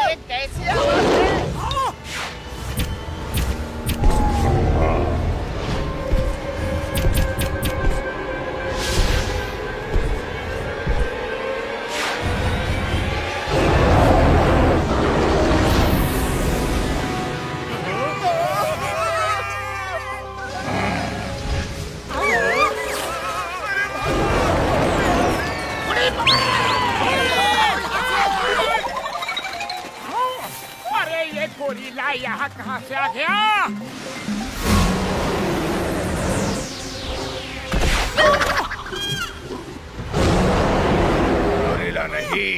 ये कैसी आवाज है? गोरिल्ला यहाँ कहाँ से आ गया? गोरिल्ला नहीं,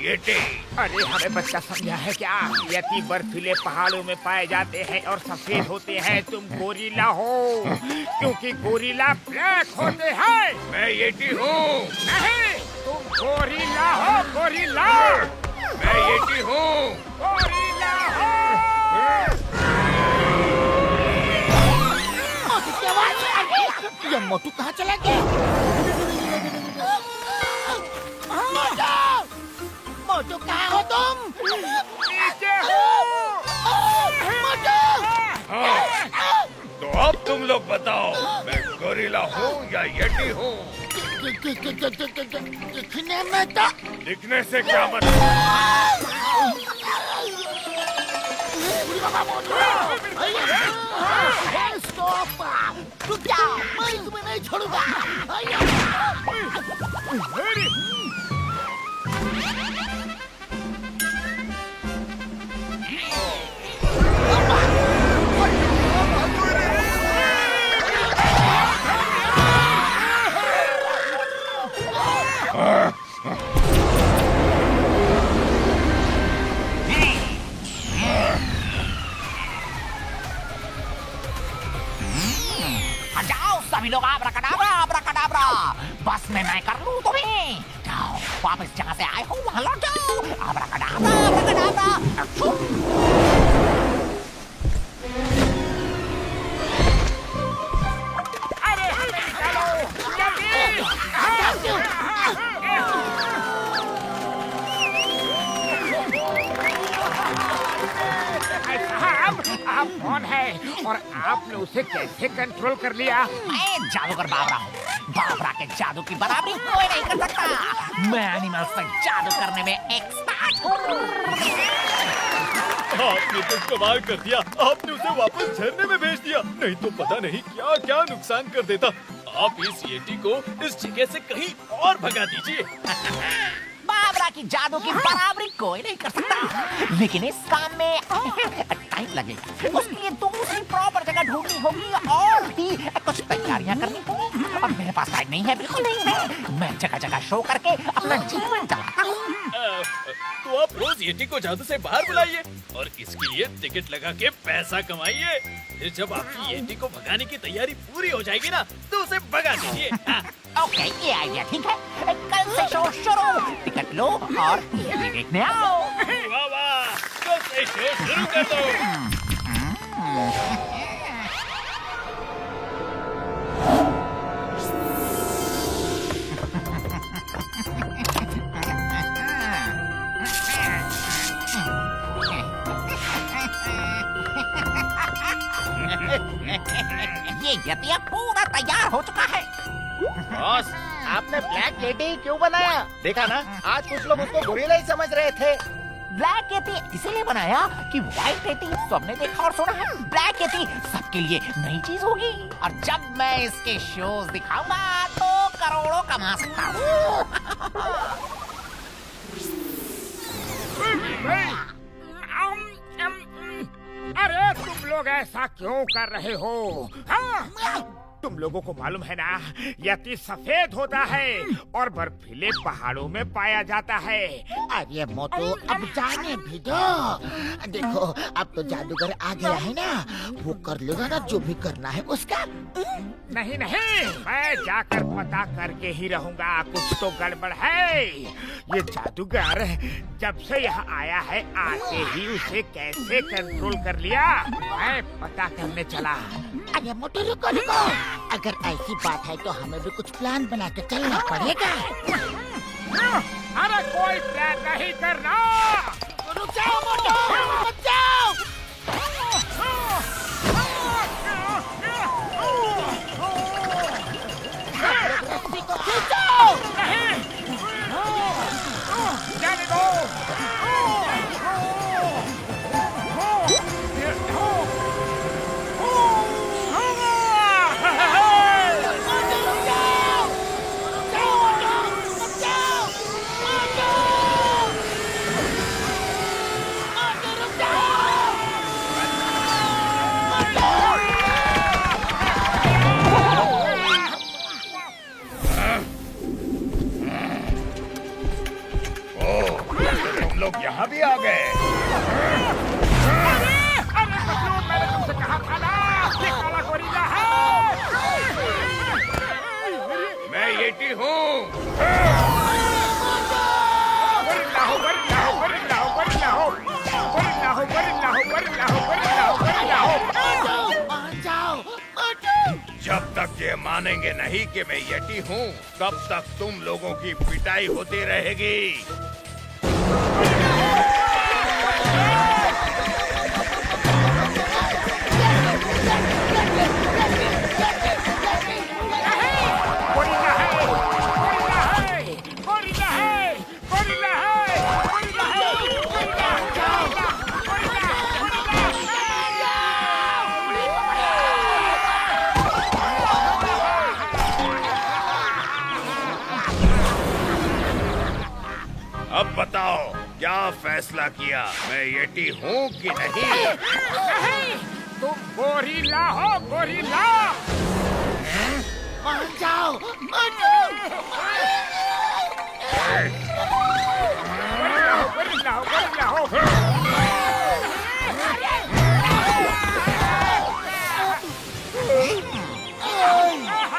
येटी। अरे हमें बच्चा समझा है क्या? यति बर्फीले पहाड़ों में पाए जाते हैं और सफेद होते हैं। तुम गोरिल्ला हो क्योंकि गोरिल्ला ब्लैक होते हैं। मैं येटी हूँ। नहीं, तुम गोरिल्ला हो। गोरिल्ला मैं येटी हूँ। गोरिल्ला हो। ये मोटू कहाँ चला गया? मोटू कहाँ हो तुम? नीचे हो। तो अब तुम लोग बताओ, मैं गोरिल्ला हूँ या येटी हूँ? दिखने में तो दिखने से क्या मतलब? रुक जाओ, मैं तुम्हें नहीं छोड़ूंगा। सभी लोग आब्राकडाब्रा आब्राकडाब्रा, बस मैं कर लूं तुम्हें। जाओ वापस जहाँ से आए हो वहाँ लौट जाओ। आब्राकडाब्रा आब्राकडाब्रा। अरे चलो जल्दी। आप कौन है और आपने उसे कैसे कंट्रोल कर लिया? मैं जादूगर बाबरा हूँ। बाबरा के जादू की बराबरी कोई नहीं कर सकता। मैं एनिमल्स पर जादू करने में एक्सपर्ट हूँ। आपने तो कमाल कर दिया। आपने उसे वापस झरने में भेज दिया, नहीं तो पता नहीं क्या क्या नुकसान कर देता। आप इस येटी को इस जगह से कहीं और भगा दीजिए। बाबरा की जादू की बराबरी कोई नहीं कर सकता, लेकिन इस काम में टाइम लगेगा। उसके लिए दूसरी प्रॉपर जगह ढूंढनी होगी और भी कुछ तैयारियां करनी होगी। और मेरे पास टाइम नहीं है, बिल्कुल नहीं है। मैं जगह जगह शो करके अपना जीवन चलाता हूँ। तो आप रोज येटी को जादू से बाहर बुलाइए और इसके लिए टिकट लगा के पैसा कमाइए। फिर जब आपकी येटी को भगाने की तैयारी पूरी हो जाएगी ना, तो उसे भगा दीजिए। ओके, ये आइडिया ठीक है। कल से शो शुरू। टिकट लो और ये देखने आओ। वाह वाह, कल से शो शुरू कर दो। ये यतिया पूरा तैयार हो चुका है। बॉस, आपने ब्लैक लेडी क्यों बनाया? देखा ना, आज कुछ लोग उसको गोरिल्ला ही समझ रहे थे। ब्लैक येती इसीलिए बनाया कि व्हाइट येती सबने देखा और सुना है। ब्लैक येती सबके लिए नई चीज होगी और जब मैं इसके शोज दिखाऊंगा तो करोड़ों कमा सकता हूँ। अरे तुम लोग ऐसा क्यों कर रहे हो? हाँ? तुम लोगों को मालूम है ना, यति सफेद होता है और बर्फीले पहाड़ों में पाया जाता है। अरे मोटू, अब जाने भी दो। देखो, अब तो जादूगर आ गया है ना, वो कर लेगा ना जो भी करना है उसका। नहीं नहीं, मैं जाकर पता करके ही रहूंगा। कुछ तो गड़बड़ है। ये जादूगर जब से यहाँ आया है, आते ही उसे कैसे कंट्रोल कर लिया, मैं पता करने चला। अरे मोटू, रुको रुको। अगर ऐसी बात है तो हमें भी कुछ प्लान बना के चलना पड़ेगा। अरे कोई प्लान नहीं करना। रुक जाओ मोटू। मानेंगे नहीं कि मैं यटी हूँ, तब तक तुम लोगों की पिटाई होती रहेगी। अब बताओ क्या फैसला किया, मैं यटी हूँ कि नहीं? नहीं, तुम गोरिल्ला हो, गोरिल्ला। मान जाओ, मान जाओ। गोरिल्ला हो, गोरिल्ला हो।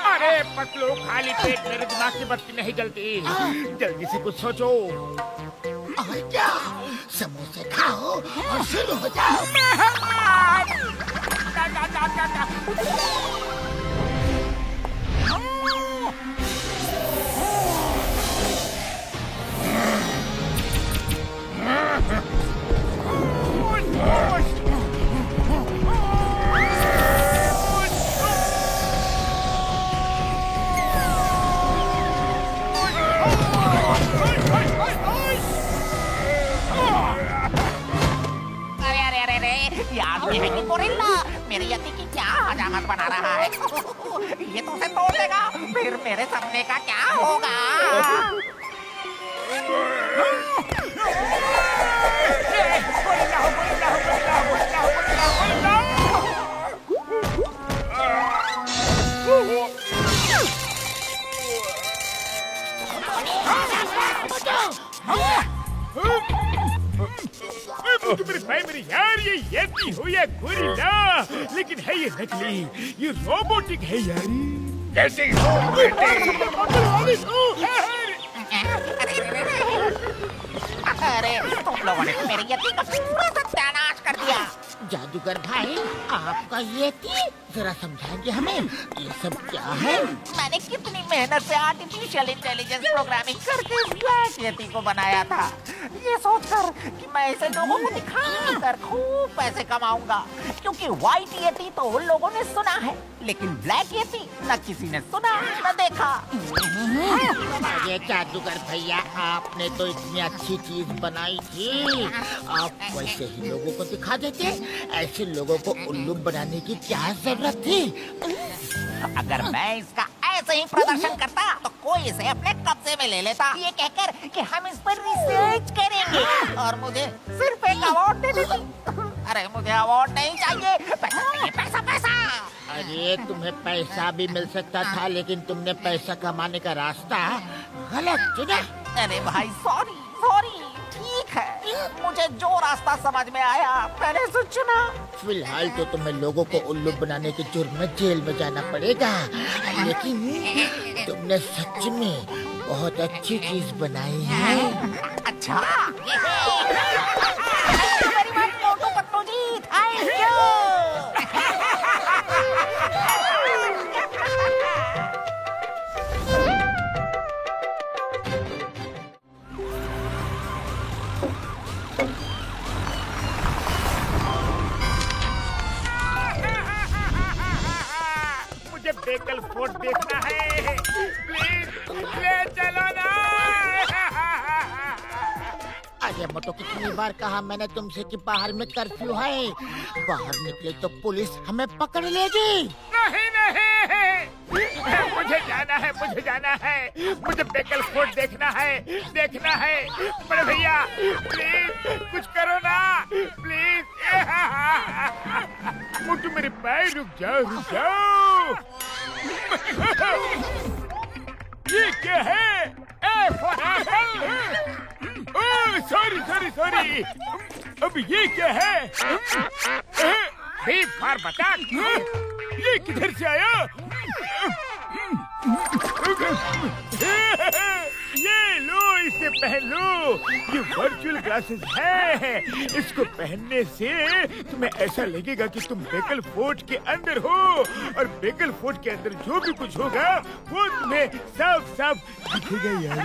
अरे पतलू, खाली पेट मेरे दिमाग की बत्ती नहीं जलती। जल्दी से कुछ सोचो। और क्या, समोसे खाओ और शुरू हो जाओ। याद नहीं है कि गोरिल्ला मेरे यति की क्या हजामत बना रहा है। ये तो उसे तोड़ देगा, फिर मेरे सपने का क्या होगा? मेरी यार, ये यती हुई है गोरिल्ला, लेकिन है ये नकली, ये रोबोटिक है यार। कैसी हो बेटी? अरे तुम लोगों ने मेरे यति का पूरा सत्यानाश कर दिया। जादूगर भाई, आपका यती जरा समझाएंगे हमें, ये सब क्या है? मैंने कितनी मेहनत से आर्टिफिशियल इंटेलिजेंस प्रोग्रामिंग करके इस ब्लैक यति को बनाया था, ये सोचकर कि मैं इसे लोगों को दिखाकर खूब पैसे कमाऊंगा। क्योंकि व्हाइट यति तो उन लोगों ने सुना है, लेकिन ब्लैक यति न किसी ने सुना न देखा। अरे जादूगर भैया, आपने तो इतनी अच्छी चीज बनाई थी, आप वैसे ही लोगों को दिखा देते। ऐसे लोगों को उल्लू बनाने की क्या जरूरत थी? अगर मैं इसका ऐसे ही प्रदर्शन करता तो कोई इसे अपने कब्जे में ले लेता, ये कहकर कि हम इस पर रिसर्च करेंगे और मुझे सिर्फ एक अवार्ड दे देती। अरे मुझे अवार्ड नहीं चाहिए, पैसा चाहिए, पैसा पैसा। अरे तुम्हें पैसा भी मिल सकता था, लेकिन तुमने पैसा कमाने का रास्ता गलत चुना। अरे भाई सॉरी सॉरी, ठीक है, मुझे जो रास्ता समझ में आया मैंने उसे चुना। फिलहाल तो तुम्हें लोगों को उल्लू बनाने के जुर्म में जेल में जाना पड़ेगा, लेकिन तुमने सच में बहुत अच्छी चीज बनाई है। अच्छा, मेरी बात मोटू पतलू जी, थैंक यू। मुझे बेकल फोर्ट देखना है, प्लीज ले चलो ना। अरे मोटो, कितनी बार कहा मैंने तुमसे कि बाहर में कर्फ्यू है, बाहर निकले तो पुलिस हमें पकड़ लेगी। नहीं नहीं, मुझे जाना है, मुझे जाना है, मुझे बेकल फोर्ट देखना है, देखना है। बड़े भैया प्लीज कुछ करो ना, प्लीज। मुझे मेरे पैर, रुक जाओ, रुक जाओ। ये क्या है? सॉरी सॉरी सॉरी, अब ये क्या है? बार बता, ये किधर से आया? ये लो इसे पहन लो। ये वर्चुअल ग्लासेस है। इसको पहनने से तुम्हें ऐसा लगेगा कि तुम बेकल फोर्ट के अंदर हो, और बेकल फोर्ट के अंदर जो भी कुछ होगा वो तुम्हें साफ साफ दिखेगा यार।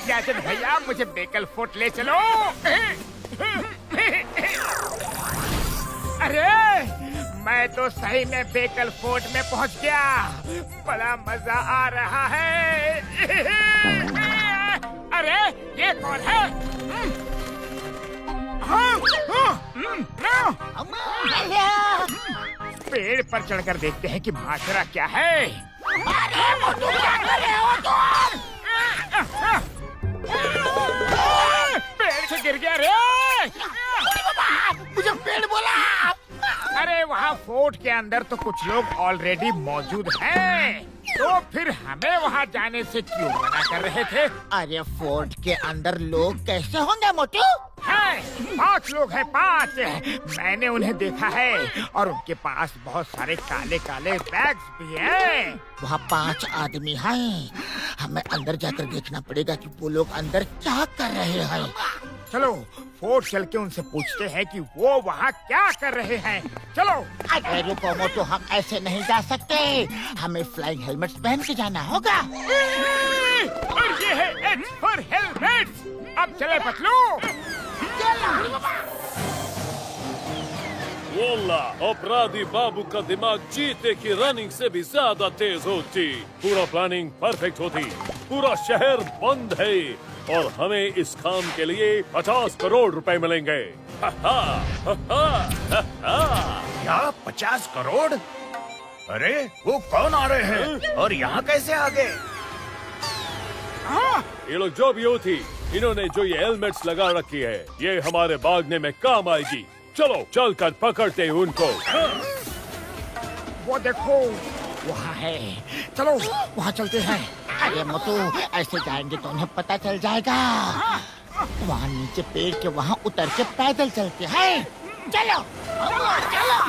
याजन भैया मुझे बेकल फोर्ट ले चलो। अरे मैं तो सही में बेकल फोर्ट में पहुंच गया। बड़ा मजा आ रहा है। अरे ये कौन है? पेड़ पर चढ़कर देखते हैं कि माजरा क्या है। अरे मोटू क्या कर रहे हो तुम? पेड़ से गिर गया रे। मुझे पेड़ बोला। अरे वहाँ फोर्ट के अंदर तो कुछ लोग ऑलरेडी मौजूद हैं, तो फिर हमें वहाँ जाने से क्यों मना कर रहे थे? अरे फोर्ट के अंदर लोग कैसे होंगे मोटू? हैं, 5 लोग हैं, 5। मैंने उन्हें देखा है और उनके पास बहुत सारे काले काले बैग्स भी हैं। वहाँ 5 आदमी हैं। हमें अंदर जाकर देखना पड़ेगा कि वो लोग अंदर क्या कर रहे हैं। चलो फोर्ट चल के उनसे पूछते हैं कि वो वहाँ क्या कर रहे हैं। चलो। अरे रुको मोटू, हम ऐसे नहीं जा सकते। हमें फ्लाइंग हेलमेट्स पहन के जाना होगा। और ये है H for helmets। अब चले पतलू। वोल्ला, अपराधी बाबू का दिमाग चीते की रनिंग से भी ज्यादा तेज होती। पूरा प्लानिंग परफेक्ट होती। पूरा शहर बंद है और हमें इस काम के लिए 50 करोड़ रुपए मिलेंगे। क्या 50 करोड़? अरे वो कौन आ रहे हैं और यहाँ कैसे आ गए? ये लोग जो भी होती, इन्होंने जो ये हेलमेट्स लगा रखी है, ये हमारे भागने में काम आएगी। चलो चलकर पकड़ते हैं उनको। वो देखो वहाँ है। चलो वहाँ चलते हैं। अरे मोटू, ऐसे जाएंगे तो उन्हें पता चल जाएगा। वहाँ नीचे पेड़ के वहाँ उतर के पैदल चलते हैं। चलो चलो।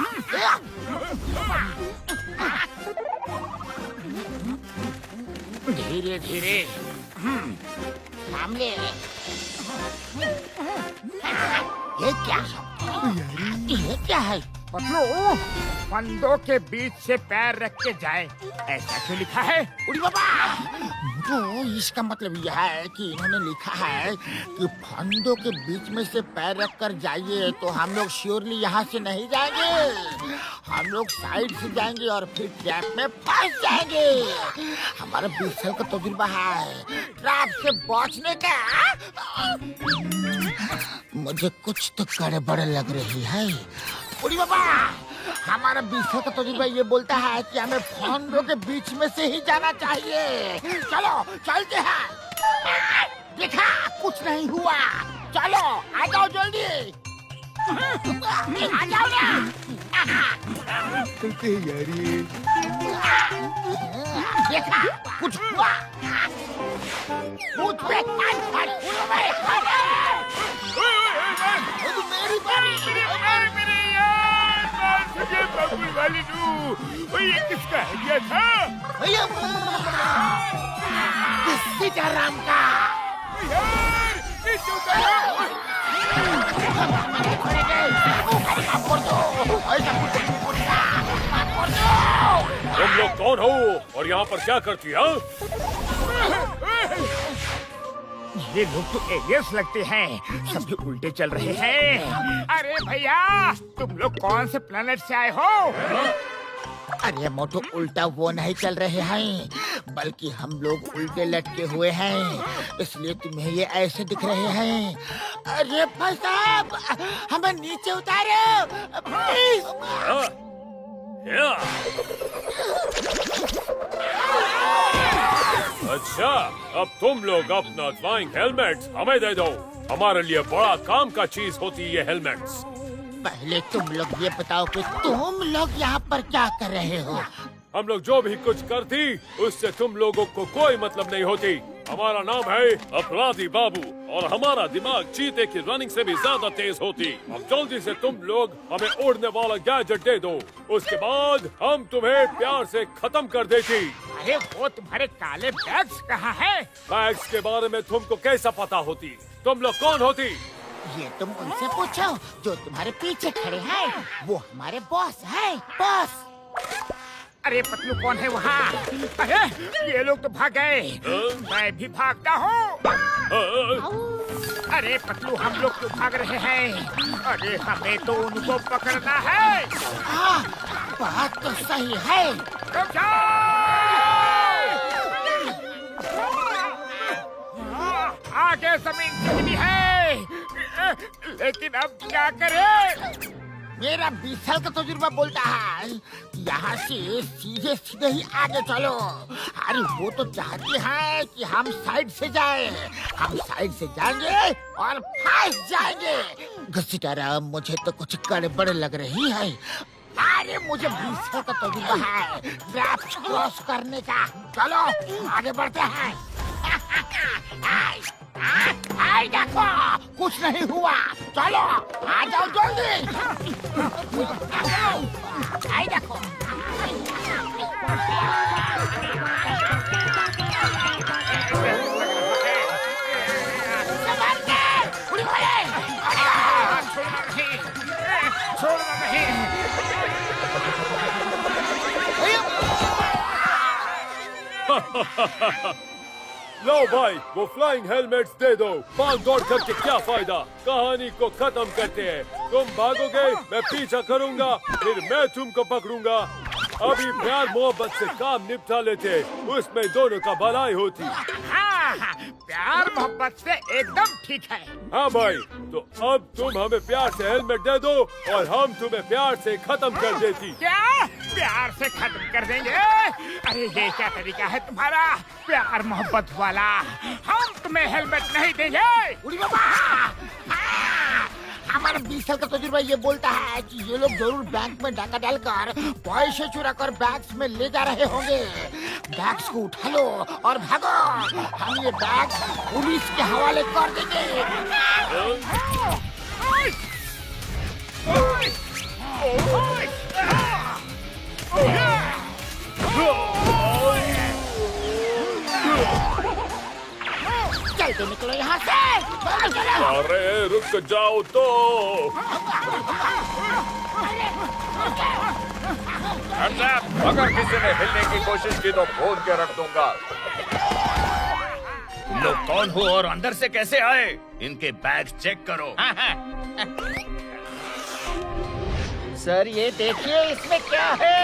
धीरे धीरे। सामने। ये क्या है? ये क्या है? पतलू, फंदों के बीच से पैर रख के जाए, ऐसा क्यों लिखा है? उड़ी बाबा, तो इसका मतलब यह है कि इन्होंने लिखा है कि फंदों के बीच में से पैर रख कर जाइए, तो हम लोग श्योरली यहाँ से नहीं जाएंगे। हम लोग साइड से जाएंगे और फिर ट्रैप में फंस जाएंगे। हमारा 20 साल का तजुर्बा है ट्रैप से बचने का। मुझे कुछ तो गड़बड़ लग रही है। उड़ी बाबा, हमारा 20 साल का तजुर्बा ये बोलता है कि हमें फंदों के बीच में से ही जाना चाहिए। चलो चलते हैं। देखा, कुछ नहीं हुआ। चलो आ जाओ जल्दी। आ जाओ ना। चलते हैं यारी। देखा, कुछ हुआ। कूद पे, मेरी बारी। ये बबुल वाली नू, ये किसका है था? सीताराम का। यार, नीचे उतारो। तुम लोग कौन हो और यहाँ पर क्या करती हो? ये लोग तो एलियंस लगते हैं। सभी उल्टे चल रहे हैं। अरे भैया, तुम लोग कौन से प्लेनेट से आए हो? अरे मोटू, उल्टा वो नहीं चल रहे हैं, बल्कि हम लोग उल्टे लटके हुए हैं, इसलिए तुम्हें ये ऐसे दिख रहे हैं। अरे भाई साहब, हमें नीचे उतारो प्लीज। अच्छा, अब तुम लोग अपना फ्लाइंग हेलमेट्स हमें दे दो। हमारे लिए बड़ा काम का चीज होती है ये हेलमेट्स। पहले तुम लोग ये बताओ कि तुम लोग यहाँ पर क्या कर रहे हो? हम लोग जो भी कुछ करती उससे तुम लोगों को कोई मतलब नहीं होती। हमारा नाम है अपराधी बाबू और हमारा दिमाग चीते की रनिंग से भी ज्यादा तेज होती। अब जल्दी से तुम लोग हमें उड़ने वाला गैजेट दे दो, उसके बाद हम तुम्हें प्यार से खत्म कर देती। अरे वो तुम्हारे काले बैग्स कहाँ है? बैग्स के बारे में तुमको कैसा पता होती? तुम लोग कौन होती? ये तुम उनसे पूछो जो तुम्हारे पीछे खड़े हैं। वो हमारे बॉस हैं, बॉस। अरे पतलू कौन है वहाँ? अरे ये लोग तो भाग गए। मैं भी भागता हूँ। अरे पतलू हम लोग क्यों भाग रहे हैं? अरे हमें तो उनको पकड़ना है। हाँ, बात तो सही है। रुक जाओ! आगे जमीन चिकनी है, लेकिन अब क्या करें? मेरा 20 साल का तजुर्बा बोलता है यहाँ से सीधे सीधे ही आगे चलो। अरे वो तो चाहते हैं कि हम साइड से जाएं। हम साइड से जाएंगे और फंस जाएंगे। घसीटारा, मुझे तो कुछ गड़बड़ लग रही है। अरे मुझे 20 साल का तजुर्बा है ट्रैप्स क्रॉस करने का। चलो आगे बढ़ते हैं। आई देखो, कुछ नहीं हुआ। चलो आ जाओ जल्दी। आई देखो। छोड़ना नहीं। लो भाई, वो फ्लाइंग हेलमेट्स दे दो। भाग दौड़ करके क्या फायदा? कहानी को खत्म करते हैं। तुम भागोगे, मैं पीछा करूंगा, फिर मैं तुमको पकड़ूंगा। अभी प्यार मोहब्बत से काम निपटा लेते, उसमें दोनों का भलाई होती। हाँ, प्यार मोहब्बत से एकदम ठीक है। हाँ भाई, तो अब तुम हमें प्यार से हेलमेट दे दो और हम तुम्हें प्यार से खत्म कर देती। क्या? प्यार से खत्म कर देंगे? अरे ये क्या तरीका है तुम्हारा प्यार मोहब्बत वाला? हम तुम्हें हेलमेट नहीं देंगे। उड़ी बाबा, हमारा 20 साल का तजुर्बा ये बोलता है कि ये लोग जरूर बैंक में डाका डालकर पैसे चुरा कर बैग्स में ले जा रहे होंगे। बैग्स को उठा लो और भागो। हम ये बैग पुलिस के हवाले कर देंगे। चलते निकलो यहाँ से। चलो। अरे रुक जाओ तो। अगर किसी ने हिलने की कोशिश की तो फोन के रख दूंगा। तुम लोग कौन हो और अंदर से कैसे आए? इनके बैग चेक करो। सर ये देखिए इसमें क्या है।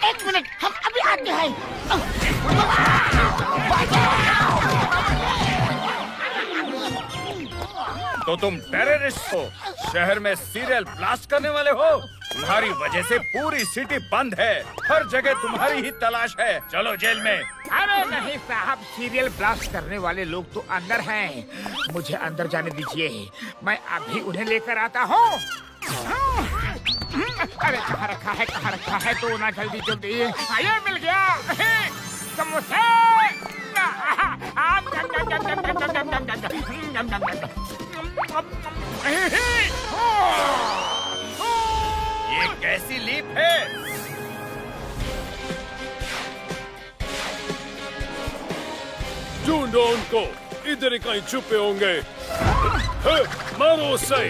एक मिनट, हम अभी आते हैं। तो तुम टेररिस्ट हो, शहर में सीरियल ब्लास्ट करने वाले हो। तुम्हारी वजह से पूरी सिटी बंद है, हर जगह तुम्हारी ही तलाश है। चलो जेल में। अरे नहीं साहब, सीरियल ब्लास्ट करने वाले लोग तो अंदर हैं। मुझे अंदर जाने दीजिए, मैं अभी उन्हें लेकर आता हूँ। अरे कहाँ रखा है तो ना, जल्दी जल्दी। ये मिल गया समोसे। ये कैसी लीप है? ढूंढो उनको, इधर ही कहीं छुपे होंगे। मारो उसे।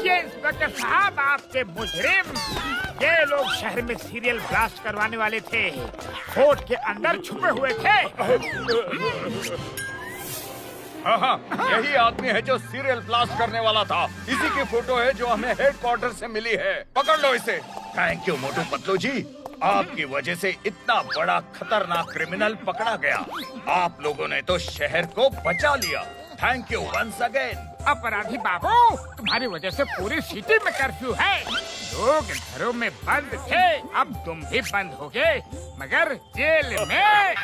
इंस्पेक्टर साहब, आपके मुजरिम। ये लोग शहर में सीरियल ब्लास्ट करवाने वाले थे, कोर्ट के अंदर छुपे हुए थे। हाँ, यही आदमी है जो सीरियल ब्लास्ट करने वाला था। इसी की फोटो है जो हमें हेडक्वार्टर से मिली है। पकड़ लो इसे। थैंक यू मोटू पतलू जी, आपकी वजह से इतना बड़ा खतरनाक क्रिमिनल पकड़ा गया। आप लोगों ने तो शहर को बचा लिया। Thank you once again. अपराधी बाबू, तुम्हारी वजह से पूरी सिटी में कर्फ्यू है। लोग घरों में बंद थे, अब तुम भी बंद हो गए, मगर जेल में।